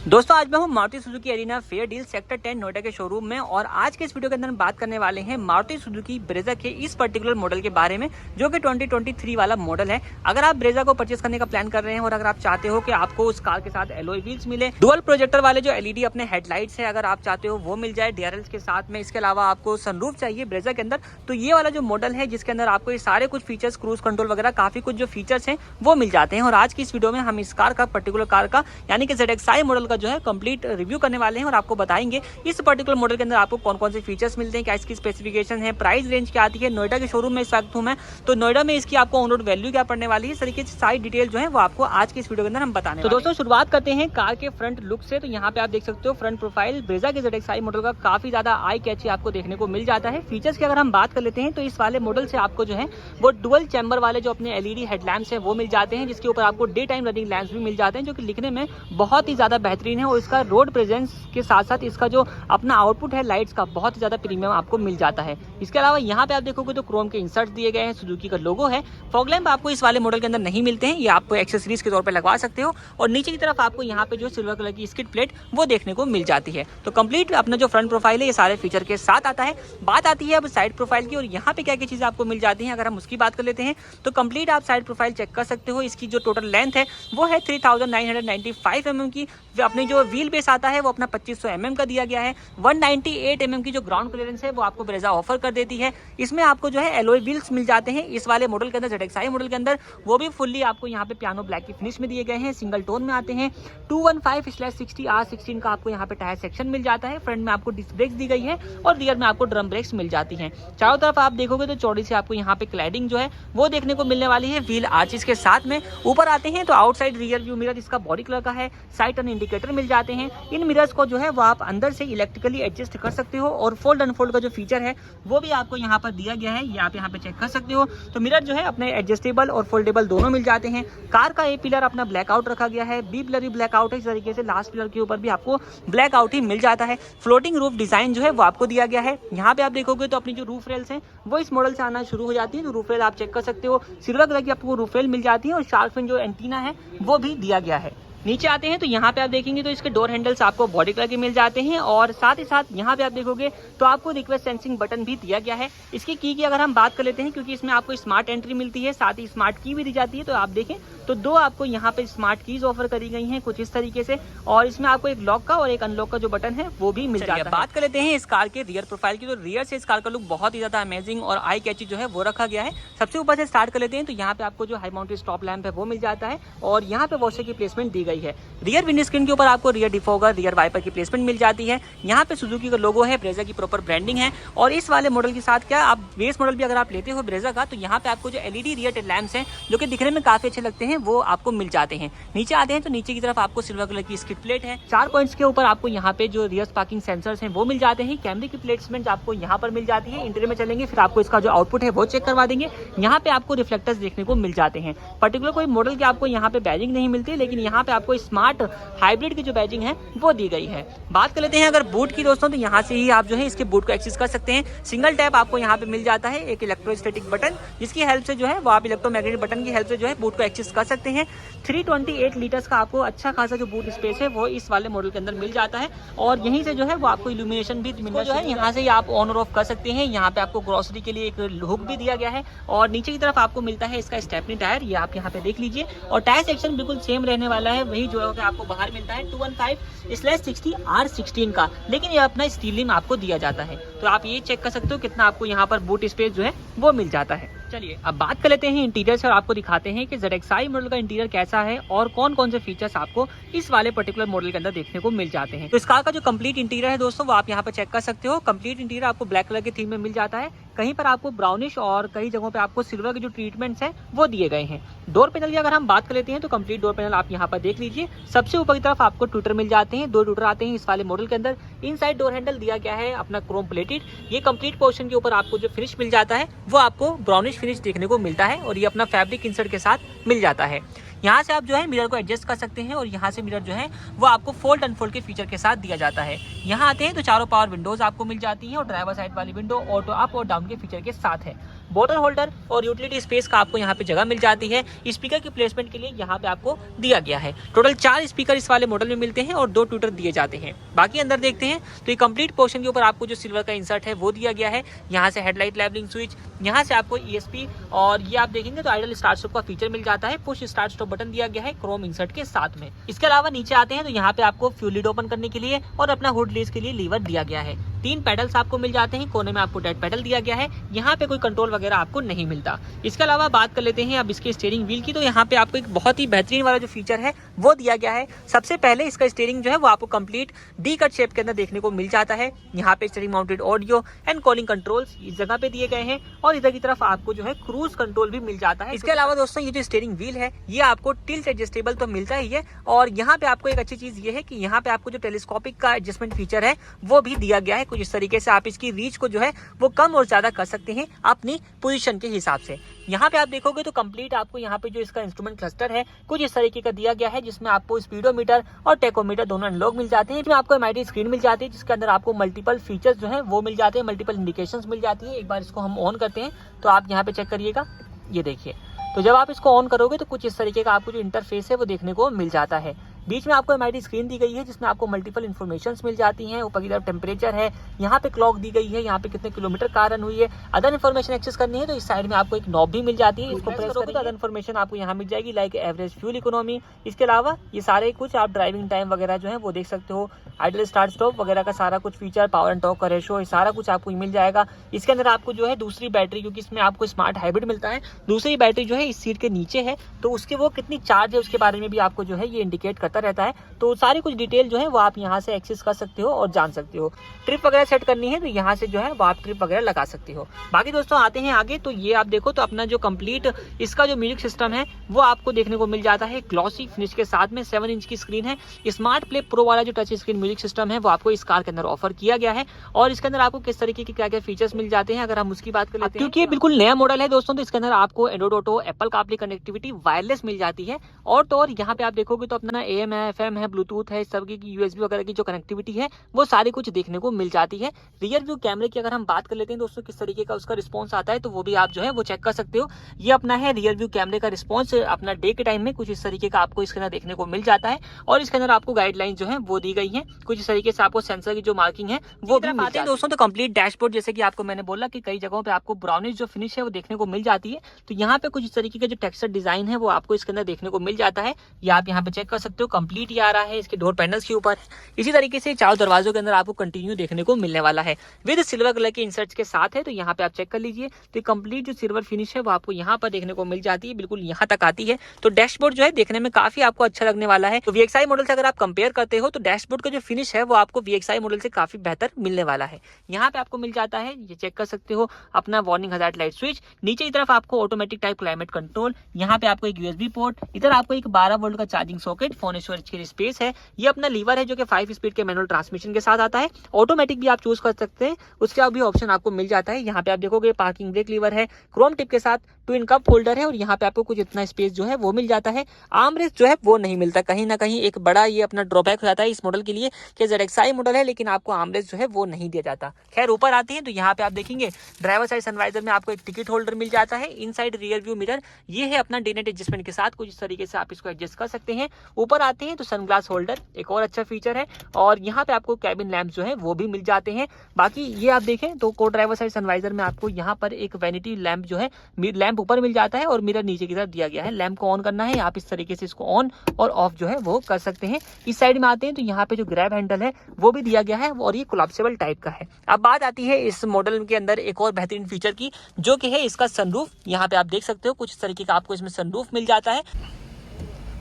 दोस्तों आज मैं हूं Maruti Suzuki arena fair deal sector 10 Noida के शोरूम में और आज के इस वीडियो के अंदर हम बात करने वाले हैं मारुति सुजुकी ब्रेजा के इस पर्टिकुलर मॉडल के बारे में जो कि 2023 वाला मॉडल है। अगर आप ब्रेजा को परचेस करने का प्लान कर रहे हैं और अगर आप चाहते हो कि आपको उस कार के साथ एलॉय व्हील्स मिले, डुअल प्रोजेक्टर वाले जो एलईडी अपने हेडलाइट्स है अगर आप चाहते हो वो मिल जाए डीआरएल्स के साथ में, इसके अलावा आपको सनरूफ चाहिए ब्रेजा के अंदर, तो ये वाला जो मॉडल है जिसके अंदर आपको ये सारे कुछ फीचर्स, क्रूज कंट्रोल वगैरह काफी कुछ जो फीचर्स हैं वो मिल जाते हैं। और आज की इस वीडियो में हम इस कार का पर्टिकुलर कार का यानी कि ZXi मॉडल का जो है कंप्लीट रिव्यू करने वाले हैं और आपको बताएंगे इस पर्टिकुलर मॉडल के अंदर आपको कौन कौन से फीचर्स मिलते हैं, क्या इसकी स्पेसिफिकेशन है, प्राइस रेंज क्या आती है। नोएडा के शोरूम में इस वक्त हूं मैं, तो नोएडा में इसकी आपको ऑन रोड वैल्यू क्या पड़ने वाली है, इस तरीके से सारी डिटेल जो है वो आपको आज की इस वीडियो के अंदर हम बताने। तो दोस्तों शुरुआत करते हैं कार के फ्रंट लुक से। तो यहाँ पे आप देख सकते हो फ्रंट प्रोफाइल ब्रेजा के ZXi मॉडल का काफी ज्यादा आई कैची आपको देखने को मिल जाता है। फीचर्स की अगर हम बात कर लेते हैं तो इस वाले मॉडल से आपको जो है वो डुअल चैम्बर वाले जो अपने एलईडी हेडलैम्प्स हैं वो मिल जाते हैं, जिसके ऊपर आपको डे टाइम रनिंग लैंप्स भी मिल जाते हैं जो कि लिखने में बहुत ही ज्यादा बेहतरीन है। और इसका रोड प्रेजेंस के साथ साथ इसका जो अपना आउटपुट है लाइट्स का बहुत ही ज्यादा प्रीमियम आपको मिल जाता है। इसके अलावा यहाँ पे आप देखोगे तो क्रोम के इंसर्ट दिए गए हैं, सुजुकी का लोगो है। फॉग लैंप आपको इस वाले मॉडल के अंदर नहीं मिलते हैं, ये आप एक्सेसरीज के तौर पे लगवा सकते हो। और नीचे की तरफ आपको यहाँ पे जो सिल्वर कलर की स्किड प्लेट वो देखने को मिल जाती है। तो कंप्लीट अपना जो फ्रंट प्रोफाइल है ये सारे फीचर के साथ आता है। बात आती है अब साइड प्रोफाइल की और यहाँ पे क्या क्या चीजें आपको मिल जाती हैं। अगर हम उसकी बात कर लेते हैं तो कंप्लीट आप साइड प्रोफाइल चेक कर सकते हो। इसकी जो टोटल लेंथ है वो है 3995 mm की। अपनी जो व्हील बेस आता है वो अपना 2500 mm का दिया गया है। 198 mm की जो ग्राउंड क्लियरेंस है वो आपको ब्रेजा ऑफर कर देती है। इसमें आपको जो है एलॉय व्हील्स मिल जाते हैं इस वाले मॉडल के अंदर, ZXi मॉडल के अंदर, वो भी फुल्ली आपको यहाँ पे पियानो ब्लैक की फिनिश में दिए गए हैं, सिंगल टोन में आते हैं। 215/60 R16 का आपको यहाँ पे टायर सेक्शन मिल जाता है। फ्रंट में आपको डिस्क ब्रेक्स दी गई है और रियर में आपको ड्रम ब्रेक्स मिल जाती हैं। चारों तरफ आप देखोगे तो चौड़ी से आपको यहाँ पे क्लैडिंग जो है वो देखने को मिलने वाली है व्हील आर्चेस के साथ में। ऊपर आते हैं तो आउटसाइड रियर व्यू मिरर इसका बॉडी कलर का है, साइड टर्न इंडिकेटर मिल जाते हैं। इन मिरर्स को जो है वो आप अंदर से इलेक्ट्रिकली एडजस्ट कर सकते हो और फोल्ड अनफोल्ड का जो फीचर है वो भी आपको यहाँ पर दिया गया है, ये आप यहाँ पे चेक कर सकते हो। तो मिरर जो है अपने एडजस्टेबल और फोल्डेबल दोनों मिल जाते हैं। कार का ए पिलर अपना ब्लैकआउट रखा गया है, बी पिलर भी ब्लैकआउट है। इस तरीके से लास्ट पिलर के ऊपर भी आपको ब्लैकआउट ही मिल जाता है। फ्लोटिंग रूफ डिजाइन जो है वो आपको दिया गया है। यहाँ पे आप देखोगे तो अपनी जो रूफ रेल्स हैं वो इस मॉडल से आना शुरू हो जाती है। तो रूफ रेल आप चेक कर सकते हो, सिल्वर कलर की आपको रूफ रेल मिल जाती है और शार्क फिन जो एंटीना है वो भी दिया गया है। नीचे आते हैं तो यहाँ पे आप देखेंगे तो इसके डोर हैंडल्स आपको बॉडी कलर के मिल जाते हैं और साथ ही साथ यहाँ पे आप देखोगे तो आपको रिक्वेस्ट सेंसिंग बटन भी दिया गया है। इसकी की अगर हम बात कर लेते हैं, क्योंकि इसमें आपको स्मार्ट एंट्री मिलती है, साथ ही स्मार्ट की भी दी जाती है। तो आप देखें तो दो आपको यहाँ पे स्मार्ट कीज ऑफर करी गई हैं कुछ इस तरीके से, और इसमें आपको एक लॉक का और एक अनलॉक का जो बटन है वो भी मिल जाता है। बात कर लेते हैं इस कार के रियर प्रोफाइल की, तो रियर से इस कार का लुक बहुत ही ज्यादा अमेजिंग और आई कैची जो है वो रखा गया है। सबसे ऊपर से स्टार्ट कर लेते हैं तो यहाँ पे आपको जो हाई माउंटेड स्टॉप लैंप है वो मिल जाता है और यहाँ पे वॉशर की प्लेसमेंट दी गई है। रियर विंड स्क्रीन के ऊपर आपको रियर डिफॉगर, रियर वाइपर की प्लेसमेंट मिल जाती है। यहाँ पे सुजुकी का लोगो है, ब्रेजा की प्रॉपर ब्रांडिंग है। और इस वाले मॉडल के साथ क्या आप बेस मॉडल भी अगर आप लेते हो ब्रेजा का तो यहाँ पे आपको जो एलईडी रियर टेल लैंप्स हैं जो कि दिखने में काफी अच्छे लगते हैं वो आपको मिल जाते हैं। नीचे आते हैं तो नीचे की तरफ आपको सिल्वर कलर की स्किड प्लेट है। 4 पॉइंट्स के ऊपर आपको यहाँ पे जो रियर पार्किंग सेंसर्स हैं वो मिल जाते हैं। कैमरे की प्लेसमेंट आपको यहाँ पर मिल जाती है। इंटीरियर में चलेंगे फिर आपको इसका जो आउटपुट है वो चेक करवा देंगे। यहाँ पे आपको रिफ्लेक्टर्स देखने को मिल जाते हैं। पर्टिकुलर कोई मॉडल की आपको यहाँ पे बैजिंग नहीं मिलती, लेकिन यहाँ पे आपको स्मार्ट हाइब्रिड की जो बैजिंग है वो दी गई है। बात कर लेते हैं अगर बूट की दोस्तों, तो यहाँ से ही आप जो है इसके बूट को एक्सेस कर सकते हैं। सिंगल टैप आपको यहाँ पे मिल जाता है, एक इलेक्ट्रोस्टैटिक बटन जिसकी हेल्प से जो है वो आप इलेक्ट्रोमैग्नेटिक बटन की हेल्प से जो है बूट को एक्सेस कर सकते हैं। 328 लीटर्स का आपको अच्छा खासा जो बूट स्पेस है वो इस वाले मॉडल के अंदर मिल जाता है। और यहीं से जो है वो आपको इल्यूमिनेशन भी मिलना जो है यहाँ से ही आप ऑन और ऑफ कर सकते हैं। यहाँ पे आपको ग्रोसरी के लिए एक हुक भी दिया गया है और नीचे की तरफ आपको मिलता है इसका स्टेपनी टायर, ये आप यहाँ पे देख लीजिए। और टायर सेक्शन बिल्कुल सेम रहने वाला है, वही जो है आपको बाहर मिलता है 215/60 R16 का, लेकिन ये अपना स्टील रिम आपको दिया जाता है। तो आप ये चेक कर सकते हो कितना आपको यहाँ पर बूट स्पेस जो है वो मिल जाता है। चलिए अब बात कर लेते हैं इंटीरियर से और आपको दिखाते हैं कि ZXi मॉडल का इंटीरियर कैसा है और कौन कौन से फीचर्स आपको इस वाले पर्टिकुलर मॉडल के अंदर देखने को मिल जाते हैं। तो इस कार का जो कंप्लीट इंटीरियर है दोस्तों वो आप यहाँ पर चेक कर सकते हो। कंप्लीट इंटीरियर आपको ब्लैक कलर की थीम में मिल जाता है, कहीं पर आपको ब्राउनिश और कई जगहों पे आपको सिल्वर के जो ट्रीटमेंट्स हैं वो दिए गए हैं। डोर पैनल की अगर हम बात कर लेते हैं तो कंप्लीट डोर पैनल आप यहाँ पर देख लीजिए। सबसे ऊपर की तरफ आपको ट्विटर मिल जाते हैं, 2 ट्विटर आते हैं इस वाले मॉडल के अंदर। इनसाइड डोर हैंडल दिया गया है अपना क्रोम प्लेटेड। ये कंप्लीट पोर्शन के ऊपर आपको जो फिनिश मिल जाता है वो आपको ब्राउनिश फिनिश देखने को मिलता है और ये अपना फैब्रिक इंसर्ट के साथ मिल जाता है। यहाँ से आप जो है मिरर को एडजस्ट कर सकते हैं और यहाँ से मिरर जो है वो आपको फोल्ड अनफोल्ड के फीचर के साथ दिया जाता है। यहाँ आते हैं तो चारों पावर विंडोज आपको मिल जाती हैं और ड्राइवर साइड वाली विंडो ऑटो अप और डाउन के फीचर के साथ है। बोतल होल्डर और यूटिलिटी स्पेस का आपको यहाँ पे जगह मिल जाती है। स्पीकर की प्लेसमेंट के लिए यहाँ पे आपको दिया गया है। टोटल 4 स्पीकर इस वाले मॉडल में मिलते हैं और 2 ट्विटर दिए जाते हैं। बाकी अंदर देखते हैं तो ये कंप्लीट पोर्शन के ऊपर आपको जो सिल्वर का इंसर्ट है वो दिया गया है। यहाँ से हेडलाइट लेवलिंग स्विच, यहाँ से आपको ESP और ये आप देखेंगे तो आइडल स्टार्ट स्टॉप का फीचर मिल जाता है। पुश स्टार्ट स्टॉप बटन दिया गया है क्रोम इंसर्ट के साथ में। इसके अलावा नीचे आते हैं तो यहाँ पे आपको फ्यूल लीड ओपन करने के लिए और अपना हुड रिलीज के लिए लीवर दिया गया है। 3 पेडल्स आपको मिल जाते हैं। कोने में आपको डेड पेडल दिया गया है। यहाँ पे कोई कंट्रोल वगैरह आपको नहीं मिलता। इसके अलावा बात कर लेते हैं अब इसके स्टीयरिंग व्हील की, तो यहाँ पे आपको एक बहुत ही बेहतरीन वाला जो फीचर है वो दिया गया है। सबसे पहले इसका स्टीयरिंग जो है वो आपको कंप्लीट डी कट शेप के अंदर देखने को मिल जाता है। यहाँ पे steering mounted audio and calling controls इस जगह पे दिए गए हैं और इधर की तरफ आपको जो है क्रूज कंट्रोल भी मिल जाता है। इसके अलावा दोस्तों ये जो स्टीयरिंग व्हील है ये आपको टिल्ट एडजस्टेबल तो मिलता ही है और यहाँ पे आपको एक अच्छी चीज ये है कि यहाँ पे आपको जो टेलीस्कोपिक का एडजस्टमेंट फीचर है वो भी दिया गया है। कुछ इस तरीके से आप इसकी रीच को जो है वो कम और ज्यादा कर सकते हैं अपनी पोजीशन के हिसाब से। यहाँ पे आप देखोगे तो कंप्लीट आपको यहाँ पे जो इसका इंस्ट्रूमेंट क्लस्टर है कुछ इस तरीके का दिया गया है, जिसमें आपको स्पीडोमीटर और टेकोमीटर दोनों एनालॉग मिल जाते हैं। इसमें आपको MID स्क्रीन मिल जाती है जिसके अंदर आपको मल्टीपल फीचर्स जो है वो मिल जाते हैं, मल्टीपल इंडिकेशंस मिल जाती है। एक बार इसको हम ऑन करते हैं तो आप यहाँ पे चेक करिएगा, ये देखिए। तो जब आप इसको ऑन करोगे तो कुछ इस तरीके का आपको जो इंटरफेस है वो देखने को मिल जाता है। बीच में आपको MID स्क्रीन दी गई है जिसमें आपको मल्टीपल इन्फॉर्मेशंस मिल जाती हैं। ऊपर की तरफ टेम्परेचर है, यहाँ पे क्लॉक दी गई है, यहाँ पे कितने किलोमीटर कार रन हुई है। अदर इन्फॉर्मेशन एक्सेस करनी है तो इस साइड में आपको एक नॉब भी मिल जाती है। इसको प्रेस करोगे तो अदर इन्फॉर्मेशन आपको यहाँ मिल जाएगी, लाइक एवरेज फ्यूल इकोनॉमी। इसके अलावा ये सारे कुछ आप ड्राइविंग टाइम वगैरह जो है वो देख सकते हो, आइडल स्टार्ट स्टॉप वगैरह का सारा कुछ फीचर, पावर एंड टॉर्क का रेशो, सारा कुछ आपको मिल जाएगा। इसके अंदर आपको जो है दूसरी बैटरी, क्योंकि इसमें आपको स्मार्ट हाइब्रिड मिलता है, दूसरी बैटरी जो है इस सीट के नीचे है तो उसके वो कितनी चार्ज है उसके बारे में भी आपको जो है ये इंडिकेट करता रहता है। तो सारी कुछ डिटेल जो है वो आप यहाँ से एक्सेस कर सकते हो और जान सकते हो। ट्रिप वगैरह सेट करनी है तो यहाँ से जो है वो आप ट्रिप वगैरह लगा सकते हो। बाकी दोस्तों आते हैं आगे, तो ये आप देखो तो अपना जो कंप्लीट इसका जो म्यूजिक सिस्टम है वो आपको देखने को मिल जाता है ग्लॉसी फिनिश के साथ में। 7 इंच की स्क्रीन है। स्मार्ट प्ले प्रो वाला जो टच स्क्रीन म्यूजिक सिस्टम है वो आपको इस कार के अंदर ऑफर किया गया है और इसके अंदर आपको किस तरीके के क्या क्या फीचर्स मिल जाते हैं अगर हम उसकी बात कर लेते हैं, क्योंकि ये बिल्कुल नया मॉडल है दोस्तों। तो इसके अंदर आपको Android Auto, Apple CarPlay connectivity, wireless मिल जाती है और तो और यहाँ पे आप देखोगे तो अपना AM है, FM है, ब्लूटूथ है, सब की USB वगैरह की जो कनेक्टिविटी है वो सारी कुछ देखने को मिल जाती है। रियर व्यू कैमरे की अगर हम बात कर लेते हैं दोस्तों किस तरीके का उसका रिस्पॉन्स आता है तो वो भी आप जो है वो चेक कर सकते हो। ये अपना है रियर व्यू कैमरे का रिस्पॉन्स अपना डे के टाइम में कुछ इस तरीके का आपको इसके अंदर देखने को मिल जाता है और इसके अंदर आपको गाइडलाइन जो है वो दी गई है। कुछ इस तरीके से आपको सेंसर की जो मार्किंग है वो भी मिलती है दोस्तों। तो कंप्लीट डैशबोर्ड, जैसे कि आपको मैंने बोला कि कई जगहों पे आपको ब्राउनिश जो फिनिश है वो देखने को मिल जाती है, तो यहाँ पे कुछ इस तरीके का जो टेक्सचर डिजाइन है वो आपको इसके अंदर देखने को मिल जाता है। ये आप यहाँ पे चेक कर सकते हो, कंप्लीट ये आ रहा है इसके डोर पैनल्स के ऊपर। इसी तरीके से चारों दरवाजों के अंदर आपको कंटिन्यू देखने को मिलने वाला है विद सिल्वर कलर के इंसर्ट्स के साथ है। तो यहाँ पे आप चेक कर लीजिए तो कंप्लीट जो सिल्वर फिनिश है वो आपको यहाँ पर देखने को मिल जाती है, बिल्कुल यहाँ तक आती है। तो डैशबोर्ड जो है देखने में काफी आपको अच्छा लगने वाला है। तो VXI मॉडल से अगर आप कंपेयर करते हो तो डैशबोर्ड का जो फिनिश है वो आपको VXI मॉडल से काफी बेहतर मिलने वाला है। यहाँ पे आपको मिल जाता है, ये चेक कर सकते हो, अपना वार्निंग हजार्ड लाइट स्विच। नीचे की तरफ आपको ऑटोमेटिक टाइप क्लाइमेट कंट्रोल, यहाँ पे आपको एक USB पोर्ट, इधर आपको एक 12 वोल्ट का चार्जिंग सॉकेट, फोन स्टोरेज की स्पेस है। ये अपना लीवर है जो कि 5 स्पीड के मैनुअल ट्रांसमिशन के साथ आता है। ऑटोमेटिक भी आप चूज कर सकते हैं, उसका भी ऑप्शन आपको मिल जाता है। यहाँ पे आप देखोगे पार्किंग ब्रेक लीवर है, क्रोम टिप के साथ, ट्विन कप होल्डर है और यहाँ पे आपको कुछ इतना स्पेस जो है वो मिल जाता है। आर्म रेस्ट जो है वो नहीं मिलता, कहीं ना कहीं एक बड़ा ये अपना ड्रॉबैक हो जाता है इस मॉडल के लिए कि ZXi मॉडल है लेकिन आपको आर्म रेस्ट जो है वो नहीं दिया जाता। खैर ऊपर आते हैं तो यहाँ पे आप देखेंगे ड्राइवर साइड सनवाइजर में आपको एक टिकट होल्डर मिल जाता है। इनसाइड रियर व्यू मिरर ये है अपना डे नाइट एडजस्टमेंट के साथ, कुछ इस तरीके से आप इसको एडजस्ट कर सकते हैं। ऊपर आते हैं तो सनग्लास होल्डर एक और अच्छा फीचर है और यहाँ पे आपको कैबिन लैंप जो है वो भी मिल जाते हैं। बाकी ये आप देखें तो को ड्राइवर साइड सनवाइजर में आपको यहाँ पर एक वैनिटी लैंप जो है, लैंप ऊपर मिल जाता है और मिरर नीचे की तरफ दिया गया है। लैंप को ऑन करना है आप इस तरीके से इसको ऑन और ऑफ जो है वो कर सकते हैं। इस साइड में आते हैं तो यहाँ पे जो ग्रैब हैंडल है वो भी दिया गया है और ये कोलैप्सिबल टाइप का है। अब बात आती है इस मॉडल के अंदर एक और बेहतरीन फीचर की जो कि है इसका सनरूफ। यहाँ पे आप देख सकते हो कुछ इस तरीके का आपको इसमें सनरूफ मिल जाता है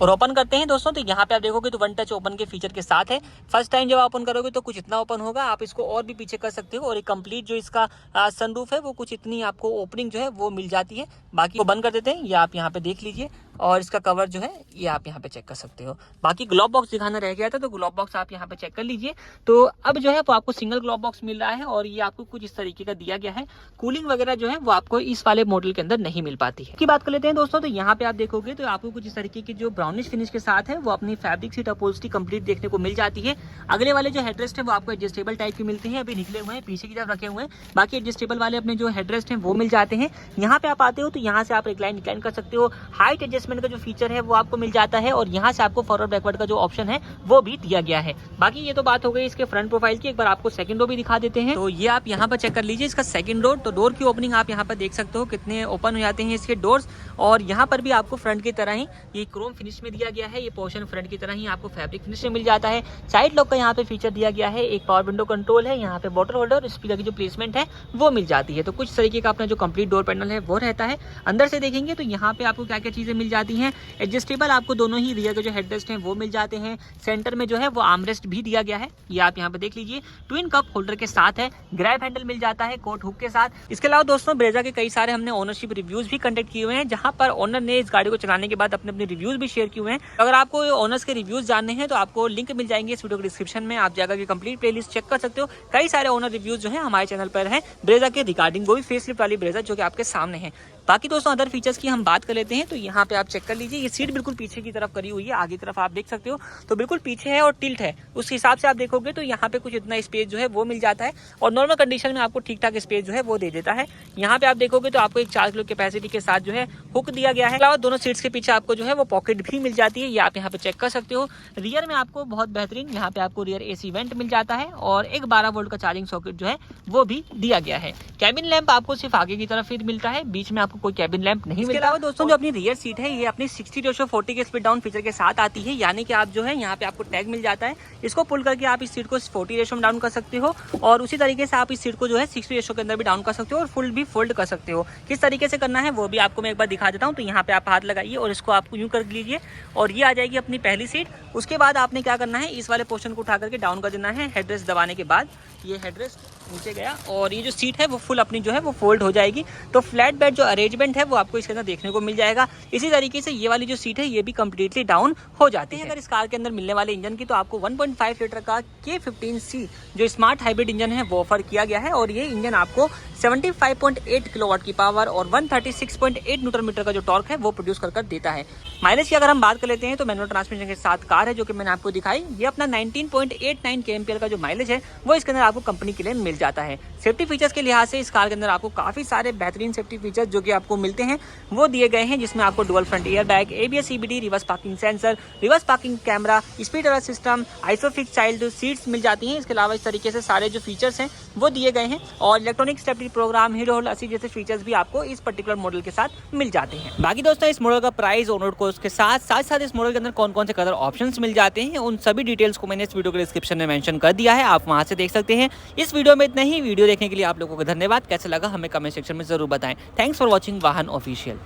और ओपन करते हैं दोस्तों तो यहाँ पे आप देखोगे तो वन टच ओपन के फीचर के साथ है। फर्स्ट टाइम जब ओपन करोगे तो कुछ इतना ओपन होगा, आप इसको और भी पीछे कर सकते हो और एक कंप्लीट जो इसका सनरूफ है वो कुछ इतनी आपको ओपनिंग जो है वो मिल जाती है। बाकी वो बंद कर देते हैं, ये आप यहाँ पे देख लीजिए। और इसका कवर जो है ये आप यहाँ पे चेक कर सकते हो। बाकी ग्लोव बॉक्स दिखाना रह गया था, तो ग्लोव बॉक्स आप यहाँ पे चेक कर लीजिए। तो अब जो है वो आपको सिंगल ग्लोव बॉक्स मिल रहा है और ये आपको कुछ इस तरीके का दिया गया है। कूलिंग वगैरह जो है वो आपको इस वाले मॉडल के अंदर नहीं मिल पाती है। की बात कर लेते हैं दोस्तों, तो यहाँ पे आप देखोगे तो आपको कुछ इस तरीके की जो ब्राउनिश फिनिश के साथ है वो अपनी फैब्रिक सीट अपहोल्स्ट्री कंप्लीट देखने को मिल जाती है। अगले वाले जो हेडरेस्ट है वो आपको एडजस्टेबल टाइप के मिलते हैं, अभी निकले हुए हैं, पीछे की तरफ रखे हुए हैं। बाकी एडजस्टेबल वाले अपने जो हेडरेस्ट हैं वो मिल जाते हैं। यहाँ पे आप आते हो तो यहाँ से आप रिक्लाइन डिक्लाइन कर सकते हो। हाइट एडजस्टमेंट का जो फीचर है वो आपको मिल जाता है और यहाँ से आपको फॉरवर्ड बैकवर्ड का जो ऑप्शन है वो भी दिया गया है। बाकी ये तो बात हो गई इसके फ्रंट प्रोफाइल की। एक बार आपको सेकंड डोर भी दिखा देते हैं, तो ये आप यहाँ पर चेक कर लीजिए इसका सेकंड डोर। तो डोर की ओपनिंग आप यहाँ पर देख सकते हो कितने ओपन हो जाते हैं इसके डोर्स। और यहाँ पर भी आपको फ्रंट की तरह ही ये क्रोम फिनिश में दिया गया है। ये पोर्शन फ्रंट की तरह ही आपको फैब्रिक फिनिश में मिल जाता है। साइड लॉक का यहाँ पे फीचर दिया गया है, एक पावर विंडो कंट्रोल है, यहाँ पे वाटर होल्डर, स्पीकर की जो प्लेसमेंट है वो मिल जाती है। तो कुछ तरीके का अपना जो कंप्लीट डोर पैनल है वो रहता है। अंदर से देखेंगे तो यहाँ पे आपको क्या क्या चीजें मिल जाती हैं। एडजस्टेबल आपको दोनों ही रियर के जो हेडरेस्ट हैं वो मिल जाते हैं। सेंटर में जो है वो आर्मरेस्ट भी दिया गया है, ये आप यहाँ पे देख लीजिए। ट्विन कप होल्डर के साथ है, ग्रैब हैंडल मिल जाता है कोट हुक के साथ। इसके अलावा दोस्तों ब्रेजा के कई सारे हमने ओनरशिप रिव्यूज भी कंडक्ट किए हुए हैं, जहां पर ओनर ने इस गाड़ी को चलाने के बाद अपने अपने रिव्यूज भी शेयर किए हुए हैं। अगर आपको ओनर्स के रिव्यूज जानने हैं तो आपको लिंक मिल जाएंगे इस वीडियो के डिस्क्रिप्शन में, आप जाकर के कंप्लीट प्लेलिस्ट चेक कर सकते हो। कई सारे ओनर रिव्यूज जो है हमारे चैनल पर है ब्रेजा के रिगार्डिंग, वो भी फेसलिफ्ट वाली ब्रेजा जो कि आपके सामने है। बाकी दोस्तों अदर फीचर्स की हम बात कर लेते हैं, तो यहाँ पे आप चेक कर लीजिए ये सीट बिल्कुल पीछे की तरफ करी हुई है, आगे की तरफ आप देख सकते हो तो बिल्कुल पीछे है और टिल्ट है। उस हिसाब से आप देखोगे तो यहाँ पे कुछ इतना स्पेस जो है वो मिल जाता है और नॉर्मल कंडीशन में आपको ठीक ठाक स्पेस जो है वो दे देता है। यहाँ पे आप देखोगे तो आपको एक 4 किलो कैपेसिटी के साथ जो है हुक दिया गया है। अलावा दोनों सीट्स के पीछे आपको जो है वो पॉकेट भी मिल जाती है, ये आप यहाँ पे चेक कर सकते हो। रियर में आपको बहुत बेहतरीन यहाँ पे आपको रियर AC वेंट मिल जाता है और एक 12 वोल्ट का चार्जिंग सॉकेट जो है वो भी दिया गया है। कैबिन लैंप आपको सिर्फ आगे की तरफ ही मिलता है, बीच में आपको कोई कैबिन लैंप नहीं मिलता। इसके अलावा दोस्तों जो अपनी रियर सीट है ये अपनी 60:40 के स्पीड डाउन फीचर के साथ आती है, यानी कि आप जो है यहाँ पे आपको टैग मिल जाता है, इसको पुल करके आप इस सीट को 40 रेशो में डाउन कर सकते हो और उसी तरीके से आप इस सीट को जो है 60 रेशो के अंदर भी डाउन कर सकते हो और फुल भी फोल्ड कर सकते हो। किस तरीके से करना है वो भी आपको मैं एक बार दिखा देता हूँ। तो यहाँ पे आप हाथ लगाइए और इसको आप यूं कर लीजिए और ये आ जाएगी अपनी पहली सीट। उसके बाद आपने क्या करना है, इस वाले पोर्शन को उठा करके डाउन कर देना है। हेडरेस्ट दबाने के बाद ये हेडरेस्ट नीचे गया और ये जो सीट है वो फुल अपनी जो है वो फोल्ड हो जाएगी। तो फ्लैट बेड जो अरेंजमेंट है वो आपको इसके अंदर देखने को मिल जाएगा। इसी तरीके से ये वाली जो सीट है ये भी कंप्लीटली डाउन हो जाती है। अगर इस कार के अंदर मिलने वाले इंजन की तो आपको 1.5 लीटर का K15C जो स्मार्ट हाइब्रिड इंजन है वो ऑफर किया गया है और ये इंजन आपको 75.8 किलोवाट की पावर और 136.8 न्यूटन मीटर का जो टॉर्क है वो प्रोड्यूस कर देता है। माइलेज की अगर हम बात कर लेते हैं तो मैनुअल ट्रांसमिशन के साथ कार है जो कि मैंने आपको दिखाई, ये अपना 19.89 kmpl का जो माइलेज है वो इसके अंदर आपको कंपनी के लिए मिल जाता है। सेफ्टी फीचर्स के लिहाज से इस कार के अंदर आपको काफी सारे बेहतरीन सेफ्टी फीचर्स जो कि आपको मिलते हैं वो दिए गए हैं, जिसमें आपको dual front air bag, ABS CBD, reverse parking sensor, reverse parking camera, speed alert system, isofix child seats मिल जाती हैं। इसके अलावा इस तरीके से सारे जो फीचर्स हैं वो दिए गए हैं और electronic stability program, hill hold assist जैसे फीचर्स भी आपको इस पर्टिकुलर मॉडल के साथ मिल जाते हैं। बाकी दोस्तों इस मॉडल का प्राइस और कोस्ट के साथ साथ इस मॉडल के अंदर कौन कौन से कलर ऑप्शंस मिल जाते हैं उन सभी डिटेल्स को मैंने इस वीडियो के डिस्क्रिप्शन में मेंशन कर दिया है, आप वहां से देख सकते हैं। इस वीडियो में इतना ही। वीडियो देखने के लिए आप लोगों को धन्यवाद। कैसा लगा हमें कमेंट सेक्शन में जरूर बताएं। थैंक्स फॉर वॉचिंग वाहन ऑफिशियल।